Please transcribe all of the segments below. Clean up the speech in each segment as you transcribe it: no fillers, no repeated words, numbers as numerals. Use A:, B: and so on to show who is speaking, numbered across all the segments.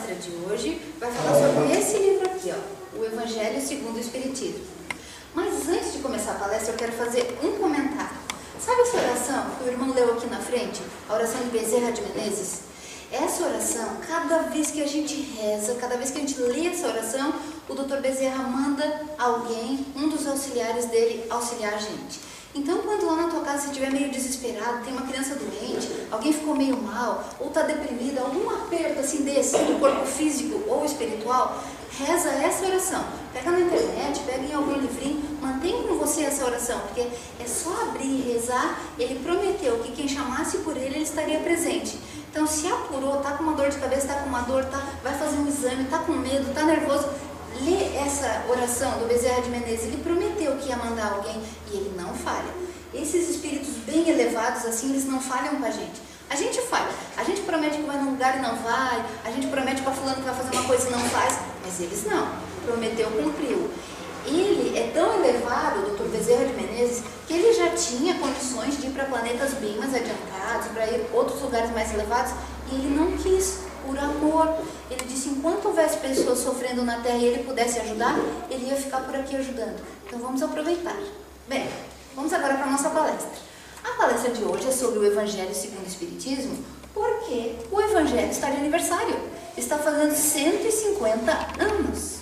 A: palestra de hoje vai falar sobre esse livro aqui, ó, O Evangelho segundo o Espiritismo. Mas antes de começar a palestra, eu quero fazer um comentário. Sabe essa oração que o irmão leu aqui na frente? A oração de Bezerra de Menezes? Essa oração, cada vez que a gente reza, cada vez que a gente lê essa oração, o Dr. Bezerra manda alguém, um dos auxiliares dele, auxiliar a gente. Então, quando lá na tua casa você estiver meio desesperado, tem uma criança doente, alguém ficou meio mal, ou está deprimida, algum aperto assim desse, do corpo físico ou espiritual, reza essa oração. Pega na internet, pega em algum livrinho, mantém com você essa oração, porque é só abrir e rezar. Ele prometeu que quem chamasse por ele estaria presente. Então, se apurou, tá com uma dor de cabeça, tá com uma dor, vai fazer um exame, tá com medo, tá nervoso, lê essa oração do Bezerra de Menezes. Ele prometeu que ia mandar alguém e ele não falha. Esses espíritos bem elevados assim, eles não falham com a gente. A gente falha. A gente promete que vai num lugar e não vai. A gente promete para fulano que vai fazer uma coisa e não faz. Mas eles não. Prometeu, cumpriu. Ele é tão elevado, o Dr. Bezerra de Menezes, que ele já tinha condições de ir para planetas bem mais adiantados, para ir para outros lugares mais elevados, e ele não quis, por amor. Ele disse, enquanto houvesse pessoas sofrendo na Terra e ele pudesse ajudar, ele ia ficar por aqui ajudando. Então vamos aproveitar. Bem, vamos agora para a nossa palestra. A palestra de hoje é sobre o Evangelho segundo o Espiritismo, porque o Evangelho está de aniversário. Está fazendo 150 anos.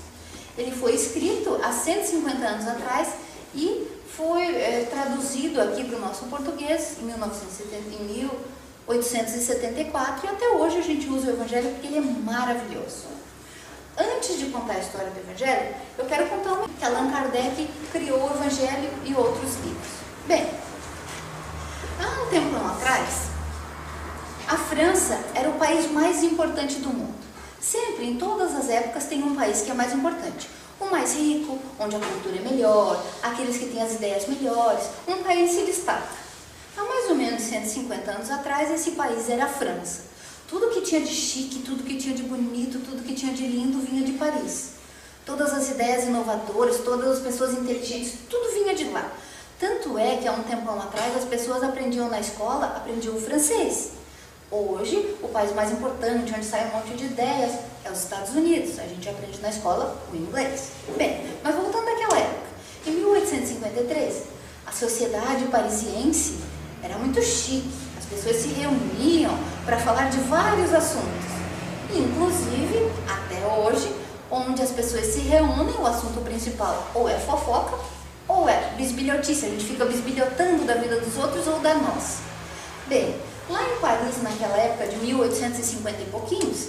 A: Ele foi escrito há 150 anos atrás e foi traduzido aqui para o nosso português em 1874, e até hoje a gente usa o Evangelho porque ele é maravilhoso. Antes de contar a história do Evangelho, eu quero contar que Allan Kardec criou o Evangelho e outros livros. Bem, há um tempo atrás, a França era o país mais importante do mundo. Sempre, em todas as épocas, tem um país que é mais importante. O mais rico, onde a cultura é melhor, aqueles que têm as ideias melhores, um país se destaca. Há mais ou menos 150 anos atrás, esse país era a França. Tudo que tinha de chique, tudo que tinha de bonito, tudo que tinha de lindo vinha de Paris. Todas as ideias inovadoras, todas as pessoas inteligentes, tudo vinha de lá. Tanto é que há um tempão atrás as pessoas aprendiam na escola, aprendiam o francês. Hoje, o país mais importante, onde sai um monte de ideias, é os Estados Unidos. A gente aprende na escola o inglês. Bem, mas voltando àquela época, em 1853, a sociedade parisiense era muito chique. As pessoas se reuniam para falar de vários assuntos. Inclusive, até hoje, onde as pessoas se reúnem, o assunto principal ou é fofoca ou é bisbilhotice. A gente fica bisbilhotando da vida dos outros ou da nossa. Bem, lá em Paris, naquela época de 1850 e pouquinhos,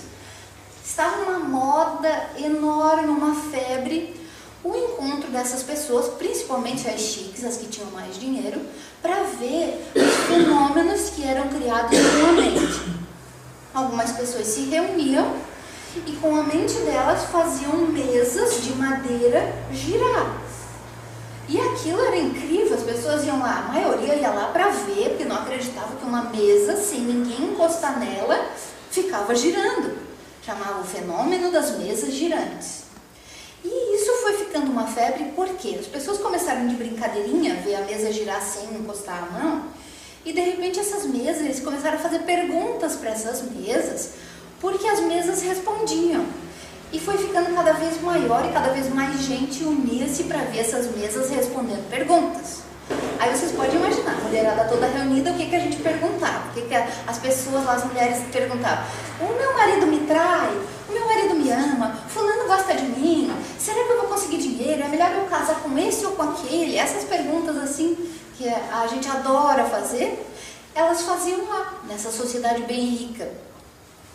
A: estava uma moda enorme, uma febre, o encontro dessas pessoas, principalmente as chiques, as que tinham mais dinheiro, para ver os fenômenos que eram criados com a mente. Algumas pessoas se reuniam e com a mente delas faziam mesas de madeira girar. E aquilo era incrível, as pessoas iam lá, a maioria ia lá para ver, porque não acreditava que uma mesa, sem ninguém encostar nela, ficava girando. Chamava o fenômeno das mesas girantes. E isso foi ficando uma febre porque as pessoas começaram de brincadeirinha, ver a mesa girar sem encostar a mão, e de repente essas mesas, eles começaram a fazer perguntas para essas mesas, porque as mesas respondiam. E foi ficando cada vez maior e cada vez mais gente unia-se para ver essas mesas respondendo perguntas. Aí vocês podem imaginar, a mulherada toda reunida, o que a gente perguntava? O que as pessoas lá, as mulheres perguntavam? O meu marido me trai? O meu marido me ama? Fulano gosta de mim? Será que eu vou conseguir dinheiro? É melhor eu casar com esse ou com aquele? Essas perguntas assim, que a gente adora fazer, elas faziam lá, nessa sociedade bem rica.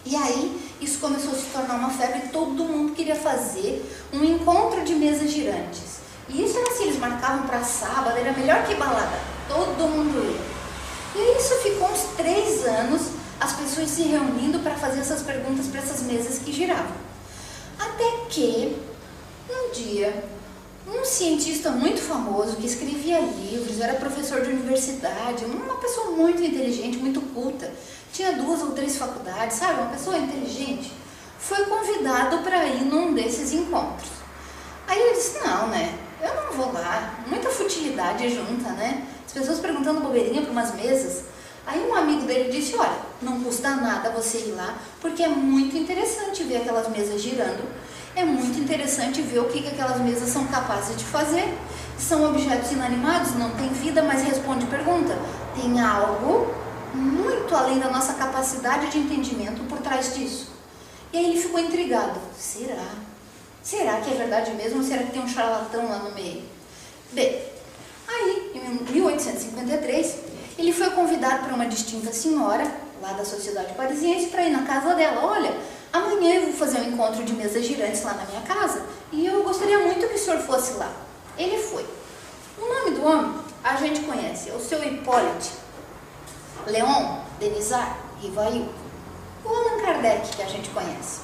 A: E aí, isso começou a se tornar uma febre, todo mundo queria fazer um encontro de mesas girantes. E isso era assim, eles marcavam para sábado, era melhor que balada, todo mundo ia. E aí isso ficou uns 3 anos, as pessoas se reunindo para fazer essas perguntas para essas mesas que giravam. Até que, um dia, um cientista muito famoso, que escrevia livros, era professor de universidade, uma pessoa muito inteligente, muito culta, tinha 2 ou 3 faculdades, sabe, uma pessoa inteligente, foi convidado para ir num desses encontros. Aí ele disse, não, né, eu não vou lá, muita futilidade junta, né, as pessoas perguntando bobeirinha para umas mesas. Aí um amigo dele disse, olha, não custa nada você ir lá, porque é muito interessante ver aquelas mesas girando, é muito interessante ver o que aquelas mesas são capazes de fazer. São objetos inanimados, não tem vida, mas responde pergunta. Tem algo muito além da nossa capacidade de entendimento por trás disso. E aí ele ficou intrigado. Será? Será que é verdade mesmo ou será que tem um charlatão lá no meio? Bem, aí em 1853 ele foi convidado por uma distinta senhora lá da sociedade parisiense para ir na casa dela. Olha, amanhã eu vou fazer um encontro de mesas girantes lá na minha casa e eu gostaria muito que o senhor fosse lá. Ele foi. O nome do homem a gente conhece, é o seu Hippolyte Léon Denisard Rivail, o Allan Kardec que a gente conhece.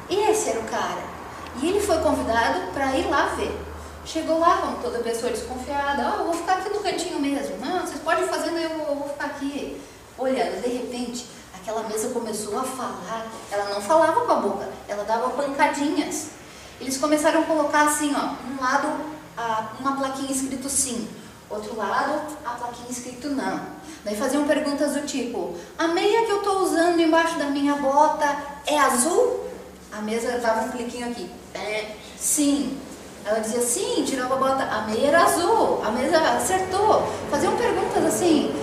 A: Esse era o cara. E ele foi convidado para ir lá ver. Chegou lá, como toda pessoa desconfiada, eu vou ficar aqui no cantinho mesmo. Não, vocês podem ir fazendo, eu vou ficar aqui olhando. De repente, aquela mesa começou a falar. Ela não falava com a boca, ela dava pancadinhas. Eles começaram a colocar assim, um lado uma plaquinha escrito sim, outro lado a plaquinha escrito não. Daí faziam perguntas do tipo, a meia que eu estou usando embaixo da minha bota é azul? A mesa dava um cliquinho aqui, sim. Ela dizia sim, tirava a bota, a meia era azul, a mesa acertou. Faziam perguntas assim,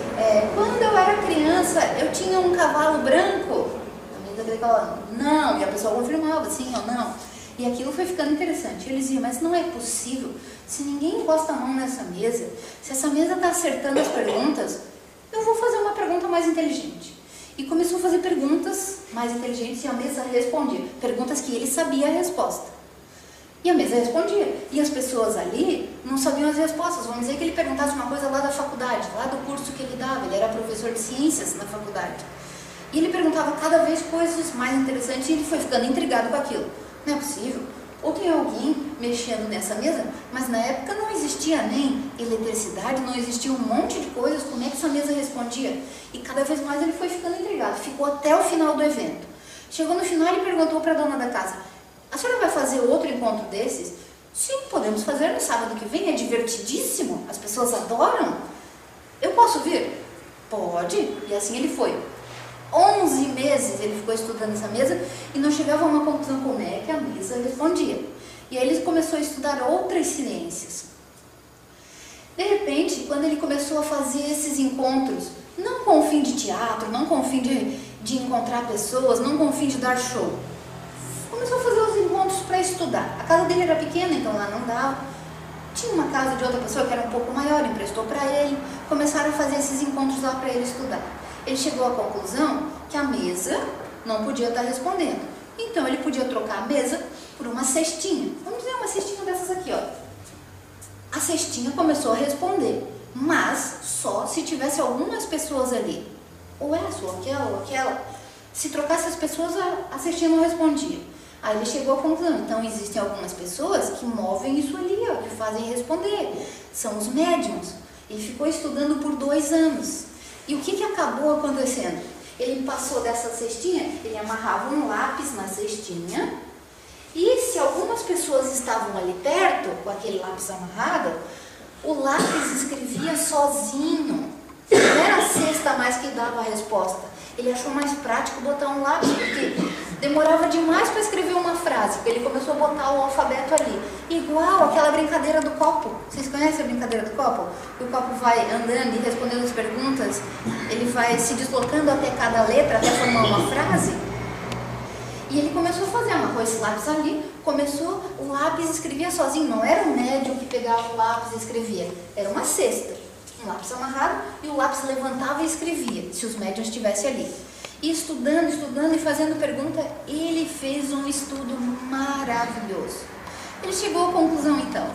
A: quando eu era criança eu tinha um cavalo branco? A mesa gritava, não, e a pessoa confirmava sim ou não. E aquilo foi ficando interessante. Eles diziam, mas não é possível, se ninguém encosta a mão nessa mesa, se essa mesa está acertando as perguntas, eu vou fazer uma pergunta mais inteligente. E começou a fazer perguntas mais inteligentes e a mesa respondia. Perguntas que ele sabia a resposta. E a mesa respondia. E as pessoas ali não sabiam as respostas. Vamos dizer que ele perguntasse uma coisa lá da faculdade, lá do curso que ele dava. Ele era professor de ciências na faculdade. E ele perguntava cada vez coisas mais interessantes e ele foi ficando intrigado com aquilo. Não é possível. Ou tem alguém mexendo nessa mesa, mas na época não existia nem eletricidade, não existia um monte de coisas, como é que essa mesa respondia? E cada vez mais ele foi ficando intrigado, ficou até o final do evento. Chegou no final e perguntou para a dona da casa, a senhora vai fazer outro encontro desses? Sim, podemos fazer no sábado que vem, é divertidíssimo, as pessoas adoram. Eu posso vir? Pode. E assim ele foi. 11 meses ele ficou estudando essa mesa e não chegava a uma conclusão como é que a mesa respondia. E aí ele começou a estudar outras ciências. De repente, quando ele começou a fazer esses encontros, não com o fim de teatro, não com o fim de encontrar pessoas, não com o fim de dar show, começou a fazer os encontros para estudar. A casa dele era pequena, então lá não dava. Tinha uma casa de outra pessoa que era um pouco maior, emprestou para ele. Começaram a fazer esses encontros lá para ele estudar. Ele chegou à conclusão que a mesa não podia estar respondendo. Então ele podia trocar a mesa por uma cestinha. Vamos dizer uma cestinha dessas aqui, A cestinha começou a responder, mas só se tivesse algumas pessoas ali. Ou essa, ou aquela. Se trocasse as pessoas, a cestinha não respondia. Aí ele chegou à conclusão, então existem algumas pessoas que movem isso ali, que fazem responder. São os médiums. Ele ficou estudando por 2 anos. E o que acabou acontecendo? Ele passou dessa cestinha, ele amarrava um lápis na cestinha, e se algumas pessoas estavam ali perto, com aquele lápis amarrado, o lápis escrevia sozinho. Não era a cesta mais que dava a resposta. Ele achou mais prático botar um lápis, porque demorava demais para escrever uma frase. Ele começou a botar o alfabeto ali. Igual aquela brincadeira do copo. Vocês conhecem a brincadeira do copo? Que o copo vai andando e respondendo as perguntas, ele vai se deslocando até cada letra, até formar uma frase. E ele começou a fazer, amarrou esse lápis ali, o lápis escrevia sozinho. Não era o médium que pegava o lápis e escrevia, era uma cesta. Um lápis amarrado e o lápis levantava e escrevia, se os médiuns estivessem ali. E estudando e fazendo pergunta, ele fez um estudo maravilhoso. Ele chegou à conclusão, então,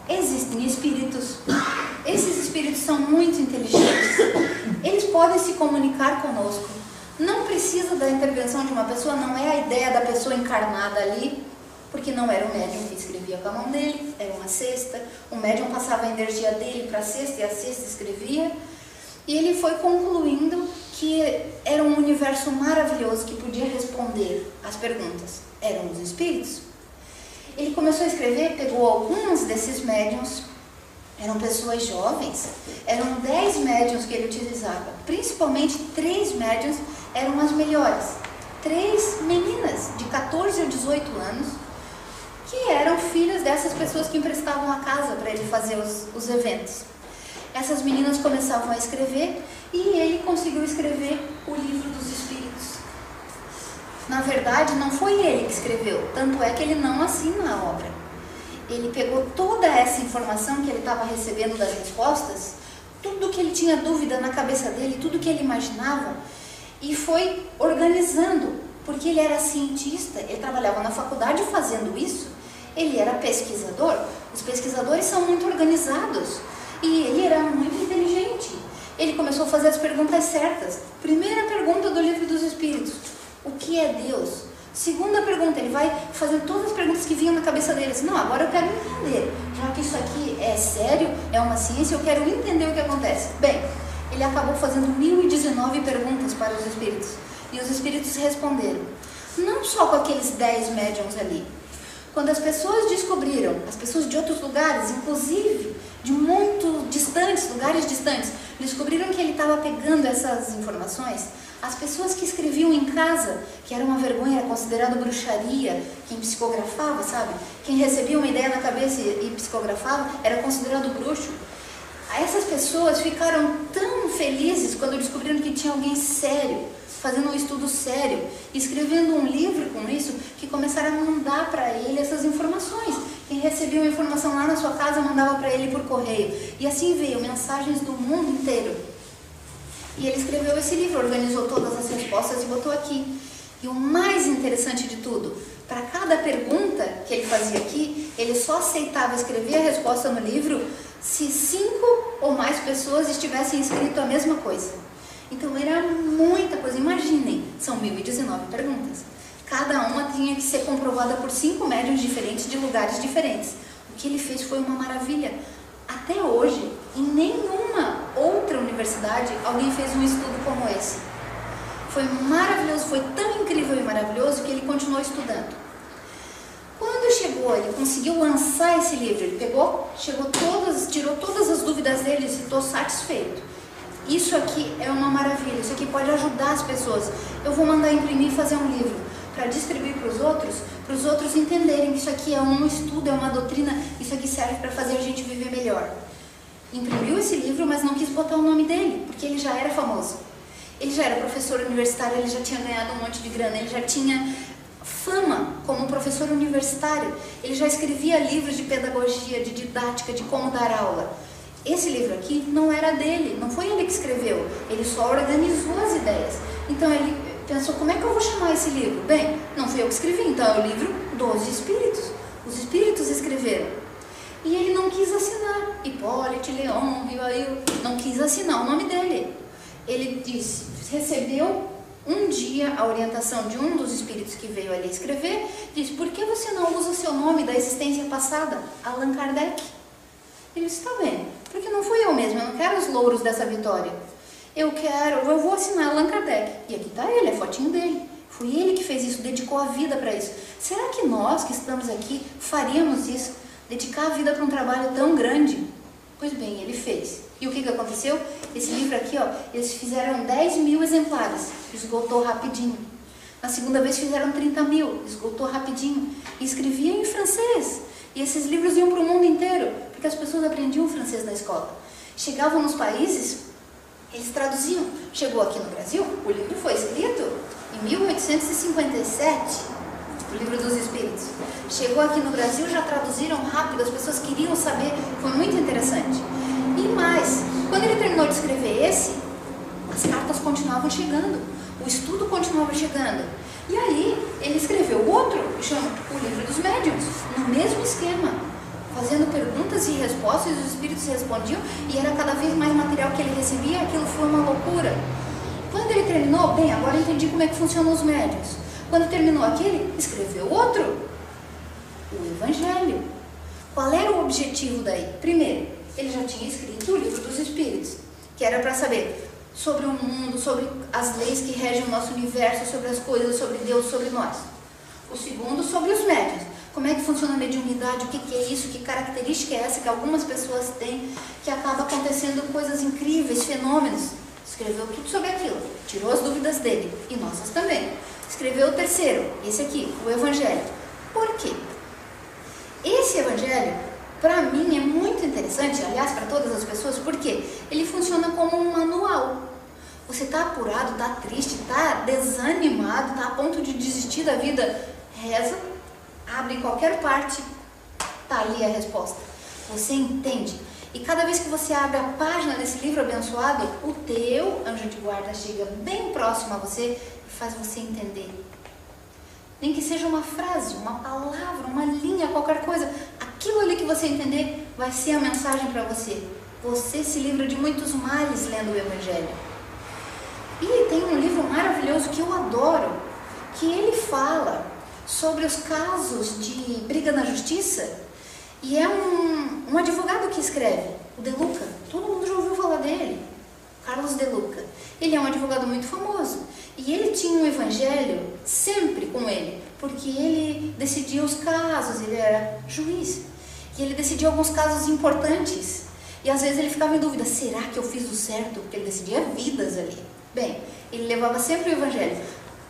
A: existem espíritos, esses espíritos são muito inteligentes, eles podem se comunicar conosco. Não precisa da intervenção de uma pessoa, não é a ideia da pessoa encarnada ali, porque não era o médium que escrevia com a mão dele, era uma cesta, o médium passava a energia dele para a cesta e a cesta escrevia, e ele foi concluindo que era um universo maravilhoso que podia responder às perguntas. Eram os espíritos. Ele começou a escrever, pegou alguns desses médiums, eram pessoas jovens, eram 10 médiums que ele utilizava, principalmente 3 médiums eram as melhores. 3 meninas de 14 a 18 anos, que eram filhas dessas pessoas que emprestavam a casa para ele fazer os eventos. Essas meninas começavam a escrever e ele conseguiu escrever o Livro dos Espíritos. Na verdade, não foi ele que escreveu, tanto é que ele não assina a obra. Ele pegou toda essa informação que ele estava recebendo das respostas, tudo que ele tinha dúvida na cabeça dele, tudo que ele imaginava, e foi organizando, porque ele era cientista, ele trabalhava na faculdade fazendo isso, ele era pesquisador. Os pesquisadores são muito organizados e ele era muito inteligente. Ele começou a fazer as perguntas certas. Primeira pergunta do Livro dos Espíritos: o que é Deus? Segunda pergunta, ele vai fazendo todas as perguntas que vinham na cabeça dele. Assim, não, agora eu quero entender. Já que isso aqui é sério, é uma ciência, eu quero entender o que acontece. Bem, ele acabou fazendo 1019 perguntas para os espíritos. E os espíritos responderam. Não só com aqueles 10 médiums ali. Quando as pessoas descobriram, as pessoas de outros lugares, inclusive de muito distantes, lugares distantes, descobriram que ele estava pegando essas informações. As pessoas que escreviam em casa, que era uma vergonha, era considerado bruxaria, quem psicografava, sabe? Quem recebia uma ideia na cabeça e psicografava, era considerado bruxo. Essas pessoas ficaram tão felizes quando descobriram que tinha alguém sério, fazendo um estudo sério, escrevendo um livro com isso, que começaram a mandar para ele essas informações. Quem recebia uma informação lá na sua casa, mandava para ele por correio. E assim veio mensagens do mundo inteiro. E ele escreveu esse livro, organizou todas as respostas e botou aqui. E o mais interessante de tudo, para cada pergunta que ele fazia aqui, ele só aceitava escrever a resposta no livro se 5 ou mais pessoas estivessem escrito a mesma coisa. Então era muita coisa. Imaginem, são 1019 perguntas. Cada uma tinha que ser comprovada por 5 médiuns diferentes de lugares diferentes. O que ele fez foi uma maravilha. Até hoje, em nenhuma outra universidade, alguém fez um estudo como esse. Foi maravilhoso, foi tão incrível e maravilhoso que ele continuou estudando. Quando chegou, ele conseguiu lançar esse livro, ele tirou todas as dúvidas dele e estou satisfeito. Isso aqui é uma maravilha, isso aqui pode ajudar as pessoas. Eu vou mandar imprimir e fazer um livro para distribuir para os outros entenderem que isso aqui é um estudo, é uma doutrina, isso aqui serve para fazer a gente viver melhor. Imprimiu esse livro, mas não quis botar o nome dele, porque ele já era famoso. Ele já era professor universitário, ele já tinha ganhado um monte de grana, ele já tinha fama como professor universitário, ele já escrevia livros de pedagogia, de didática, de como dar aula. Esse livro aqui não era dele, não foi ele que escreveu, ele só organizou as ideias. Então ele pensou, como é que eu vou chamar esse livro? Bem, não fui eu que escrevi, então é o livro dos Espíritos. Os Espíritos escreveram. E ele não quis assinar. Hipólito, Leão, Rivail, não quis assinar o nome dele. Ele disse, recebeu um dia a orientação de um dos espíritos que veio ali escrever, disse, por que você não usa o seu nome da existência passada? Allan Kardec. Ele disse, está bem, porque não fui eu mesmo, eu não quero os louros dessa vitória. Eu vou assinar Allan Kardec. E aqui está ele, a fotinho dele. Foi ele que fez isso, dedicou a vida para isso. Será que nós que estamos aqui faríamos isso? Dedicar a vida para um trabalho tão grande? Pois bem, ele fez. E o que aconteceu? Esse livro aqui, ó, eles fizeram 10.000 exemplares, esgotou rapidinho. Na segunda vez fizeram 30.000, esgotou rapidinho. E escreviam em francês. E esses livros iam para o mundo inteiro, porque as pessoas aprendiam francês na escola. Chegavam nos países, eles traduziam. Chegou aqui no Brasil, o livro foi escrito em 1857, o Livro dos Espíritos. Chegou aqui no Brasil, já traduziram rápido, as pessoas queriam saber, foi muito interessante. E mais, quando ele terminou de escrever esse, as cartas continuavam chegando, o estudo continuava chegando. E aí, ele escreveu outro, que chama O Livro dos Médiuns, no mesmo esquema, fazendo perguntas e respostas, e os espíritos respondiam, e era cada vez mais material que ele recebia, aquilo foi uma loucura. Quando ele terminou, bem, agora eu entendi como é que funcionam os médiuns. Quando terminou aquele, escreveu outro, o Evangelho. Qual era o objetivo daí? Primeiro, ele já tinha escrito o Livro dos Espíritos, que era para saber sobre o mundo, sobre as leis que regem o nosso universo, sobre as coisas, sobre Deus, sobre nós. O segundo, sobre os médiuns. Como é que funciona a mediunidade, o que é isso, que característica é essa que algumas pessoas têm, que acaba acontecendo coisas incríveis, fenômenos. escreveu tudo sobre aquilo, tirou as dúvidas dele, e nossas também. Escreveu o terceiro, esse aqui, o Evangelho. Por quê? Esse Evangelho, para mim, é muito interessante, aliás, para todas as pessoas, porque ele funciona como um manual. Você está apurado, está triste, está desanimado, está a ponto de desistir da vida, reza, abre qualquer parte, está ali a resposta. Você entende. E cada vez que você abre a página desse livro abençoado, o teu anjo de guarda chega bem próximo a você e faz você entender. Nem que seja uma frase, uma palavra, uma linha, qualquer coisa, aquilo ali que você entender vai ser a mensagem para você. Você se livra de muitos males lendo o Evangelho. E tem um livro maravilhoso que eu adoro, que ele fala sobre os casos de briga na justiça, e é um advogado que escreve, o De Luca. Todo mundo já ouviu falar dele, Carlos De Luca. Ele é um advogado muito famoso, e ele tinha um evangelho sempre com ele, porque ele decidia os casos, ele era juiz, e ele decidia alguns casos importantes, e às vezes ele ficava em dúvida, será que eu fiz o certo? Porque ele decidia vidas ali. Bem, ele levava sempre o evangelho.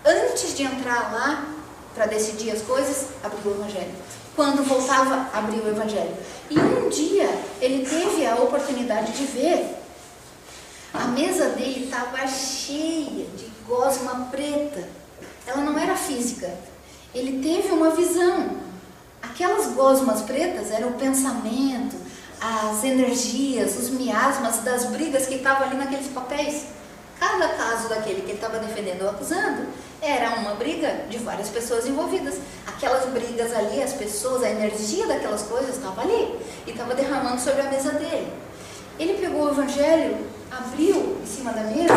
A: Antes de entrar lá para decidir as coisas, abriu o evangelho. Quando voltava, abriu o evangelho. E um dia ele teve a oportunidade de ver, a mesa dele estava cheia de gosma preta. Ela não era física. Ele teve uma visão. Aquelas gosmas pretas eram o pensamento, as energias, os miasmas das brigas que estavam ali naqueles papéis. Cada caso daquele que ele estava defendendo ou acusando era uma briga de várias pessoas envolvidas. Aquelas brigas ali, as pessoas, a energia daquelas coisas estava ali e estava derramando sobre a mesa dele. Ele pegou o evangelho, abriu em cima da mesa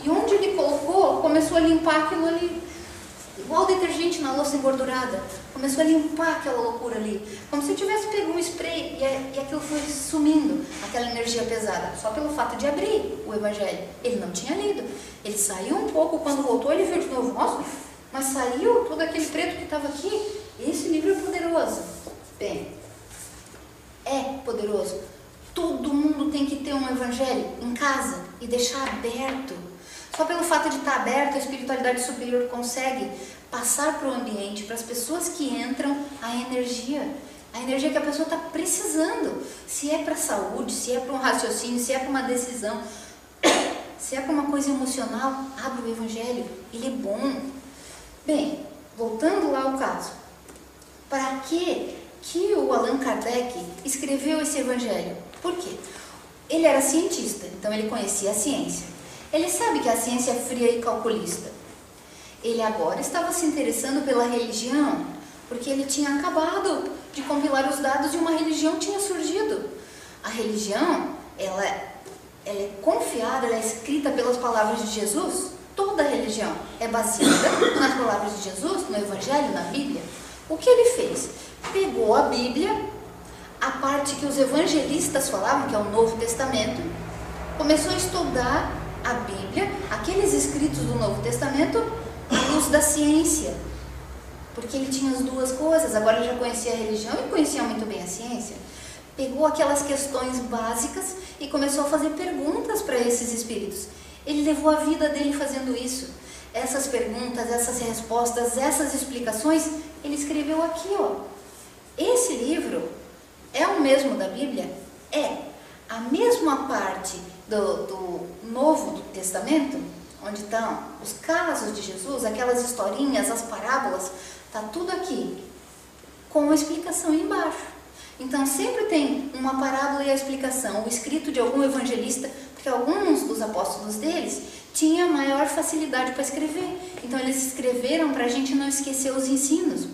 A: e onde ele colocou, começou a limpar aquilo ali. Igual detergente na louça engordurada. Começou a limpar aquela loucura ali. Como se tivesse pego um spray e aquilo foi sumindo, aquela energia pesada. Só pelo fato de abrir o evangelho. Ele não tinha lido. Ele saiu um pouco, quando voltou ele viu de novo. Nossa, mas saiu todo aquele preto que estava aqui. Esse livro é poderoso. Bem, é poderoso. Todo mundo tem que ter um evangelho em casa e deixar aberto. Só pelo fato de estar aberto, a espiritualidade superior consegue passar para o ambiente, para as pessoas que entram, a energia que a pessoa está precisando. Se é para a saúde, se é para um raciocínio, se é para uma decisão, se é para uma coisa emocional, abre o evangelho, ele é bom. Bem, voltando lá ao caso, para que o Allan Kardec escreveu esse evangelho? Por quê? Ele era cientista, então ele conhecia a ciência. Ele sabe que a ciência é fria e calculista. Ele agora estava se interessando pela religião, porque ele tinha acabado de compilar os dados e uma religião tinha surgido. A religião, ela é confiada, ela é escrita pelas palavras de Jesus. Toda religião é baseada nas palavras de Jesus, no Evangelho, na Bíblia. O que ele fez? Pegou a Bíblia, a parte que os evangelistas falavam, que é o Novo Testamento, começou a estudar a Bíblia, aqueles escritos do Novo Testamento, à luz da ciência, porque ele tinha as duas coisas. Agora ele já conhecia a religião e conhecia muito bem a ciência. Pegou aquelas questões básicas e começou a fazer perguntas para esses espíritos. Ele levou a vida dele fazendo isso. Essas perguntas, essas respostas, essas explicações, ele escreveu aqui, ó. Esse livro é o mesmo da Bíblia? É. A mesma parte do Novo Testamento, onde estão os casos de Jesus, aquelas historinhas, as parábolas, está tudo aqui, com a explicação embaixo. Então sempre tem uma parábola e a explicação, o escrito de algum evangelista, porque alguns dos apóstolos deles tinham maior facilidade para escrever. Então eles escreveram para a gente não esquecer os ensinos.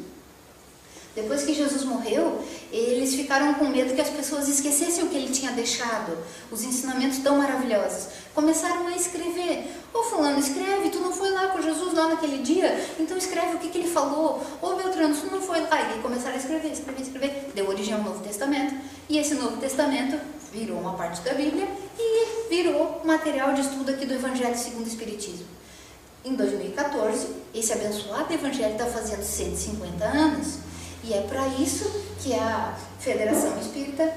A: Depois que Jesus morreu, eles ficaram com medo que as pessoas esquecessem o que ele tinha deixado, os ensinamentos tão maravilhosos. Começaram a escrever. Ô fulano, escreve, tu não foi lá com Jesus lá naquele dia? Então escreve o que ele falou. Ô Beltrano, tu não foi lá? E começaram a escrever. Deu origem ao Novo Testamento. E esse Novo Testamento virou uma parte da Bíblia e virou material de estudo aqui do Evangelho segundo o Espiritismo. Em 2014, esse abençoado Evangelho está fazendo 150 anos. E é para isso que a Federação Espírita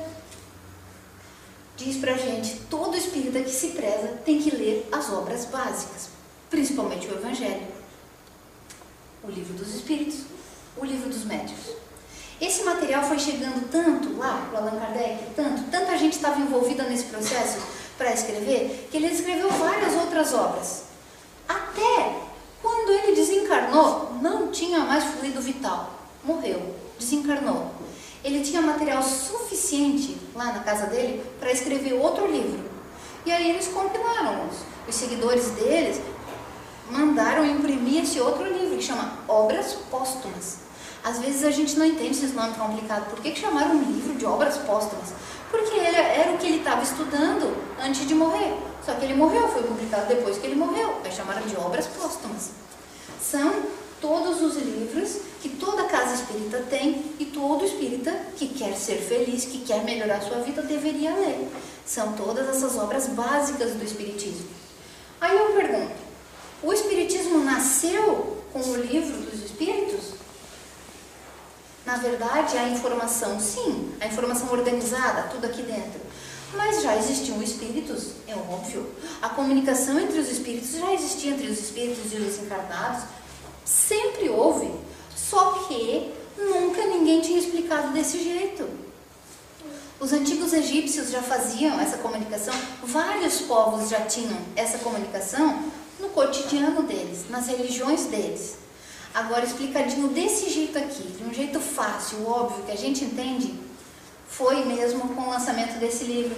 A: diz pra gente, todo espírita que se preza tem que ler as obras básicas, principalmente o Evangelho, o Livro dos Espíritos, o Livro dos Médiuns. Esse material foi chegando tanto lá para Allan Kardec, tanta gente estava envolvida nesse processo para escrever, que ele escreveu várias outras obras. Até quando ele desencarnou, não tinha mais fluido vital. Morreu, desencarnou. Ele tinha material suficiente lá na casa dele para escrever outro livro. E aí eles compilaram, os seguidores deles mandaram imprimir esse outro livro, que chama Obras Póstumas. Às vezes a gente não entende esses nomes complicados. Por que chamaram um livro de obras póstumas? Porque era o que ele estava estudando antes de morrer. Só que ele morreu, foi publicado depois que ele morreu. Aí chamaram de obras póstumas. São todos os livros que toda casa espírita tem e todo espírita que quer ser feliz, que quer melhorar a sua vida, deveria ler. São todas essas obras básicas do espiritismo. Aí eu pergunto, o espiritismo nasceu com o Livro dos Espíritos? Na verdade, a informação, sim, a informação organizada, tudo aqui dentro. Mas já existiam espíritos, é óbvio. A comunicação entre os espíritos já existia entre os espíritos e os encarnados. Sempre houve. Só que nunca ninguém tinha explicado desse jeito. Os antigos egípcios já faziam essa comunicação. Vários povos já tinham essa comunicação no cotidiano deles, nas religiões deles. Agora, explicadinho desse jeito aqui, de um jeito fácil, óbvio, que a gente entende, foi mesmo com o lançamento desse livro,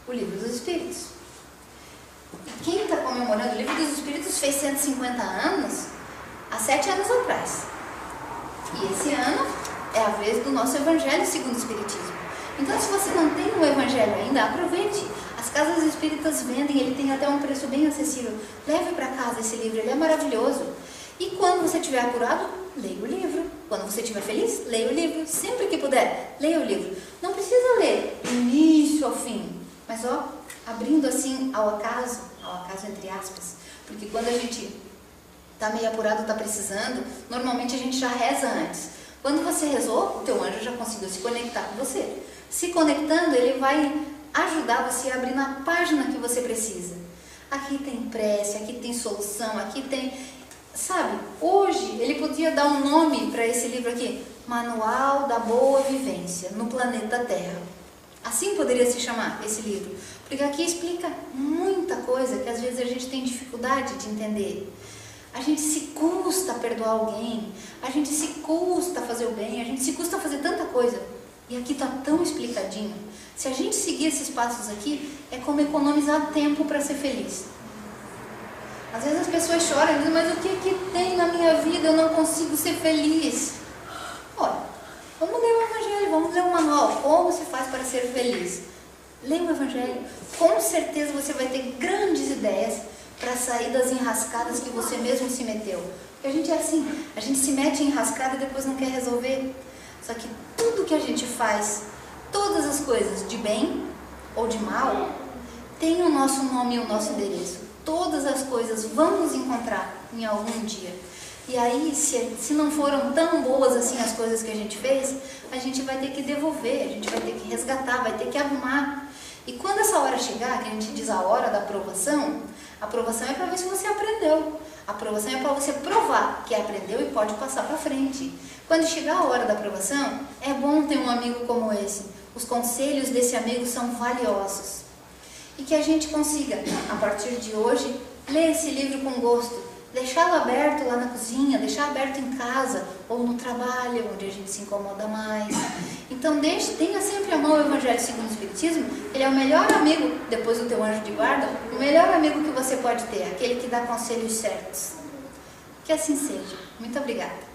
A: o Livro dos Espíritos. E quem está comemorando o Livro dos Espíritos fez 150 anos, há 7 anos atrás. E esse ano é a vez do nosso Evangelho segundo o Espiritismo. Então, se você não tem o Evangelho ainda, aproveite. As casas espíritas vendem, ele tem até um preço bem acessível. Leve para casa esse livro, ele é maravilhoso. E quando você estiver apurado, leia o livro. Quando você estiver feliz, leia o livro. Sempre que puder, leia o livro. Não precisa ler do início ao fim, mas abrindo assim ao acaso entre aspas, porque quando a gente está meio apurado, está precisando, normalmente a gente já reza antes. Quando você rezou, o teu anjo já conseguiu se conectar com você. Se conectando, ele vai ajudar você a abrir na página que você precisa. Aqui tem prece, aqui tem solução, aqui tem... Sabe, hoje ele podia dar um nome para esse livro aqui, Manual da Boa Vivência no Planeta Terra. Assim poderia se chamar esse livro, porque aqui explica muita coisa que às vezes a gente tem dificuldade de entender. A gente se custa perdoar alguém, a gente se custa fazer o bem, a gente se custa fazer tanta coisa. E aqui está tão explicadinho. Se a gente seguir esses passos aqui, é como economizar tempo para ser feliz. Às vezes as pessoas choram e dizem, mas o que tem na minha vida? Eu não consigo ser feliz. Olha, vamos ler o Evangelho, vamos ler o manual. Como se faz para ser feliz? Leia o Evangelho. Com certeza você vai ter grandes ideias para sair das enrascadas que você mesmo se meteu. Porque a gente é assim, a gente se mete em enrascada e depois não quer resolver. Só que tudo que a gente faz, todas as coisas, de bem ou de mal, tem o nosso nome e o nosso endereço. Todas as coisas vão nos encontrar em algum dia. E aí, se não foram tão boas assim as coisas que a gente fez, a gente vai ter que devolver, a gente vai ter que resgatar, vai ter que arrumar. E quando essa hora chegar, que a gente diz a hora da aprovação, a aprovação é para ver se você aprendeu. A aprovação é para você provar que aprendeu e pode passar para frente. Quando chegar a hora da aprovação, é bom ter um amigo como esse. Os conselhos desse amigo são valiosos. E que a gente consiga, a partir de hoje, ler esse livro com gosto, deixá-lo aberto lá na cozinha, deixar aberto em casa ou no trabalho, onde a gente se incomoda mais. Então tenha sempre à mão o Evangelho segundo o Espiritismo, ele é o melhor amigo, depois do teu anjo de guarda, o melhor amigo que você pode ter, aquele que dá conselhos certos. Que assim seja. Muito obrigada.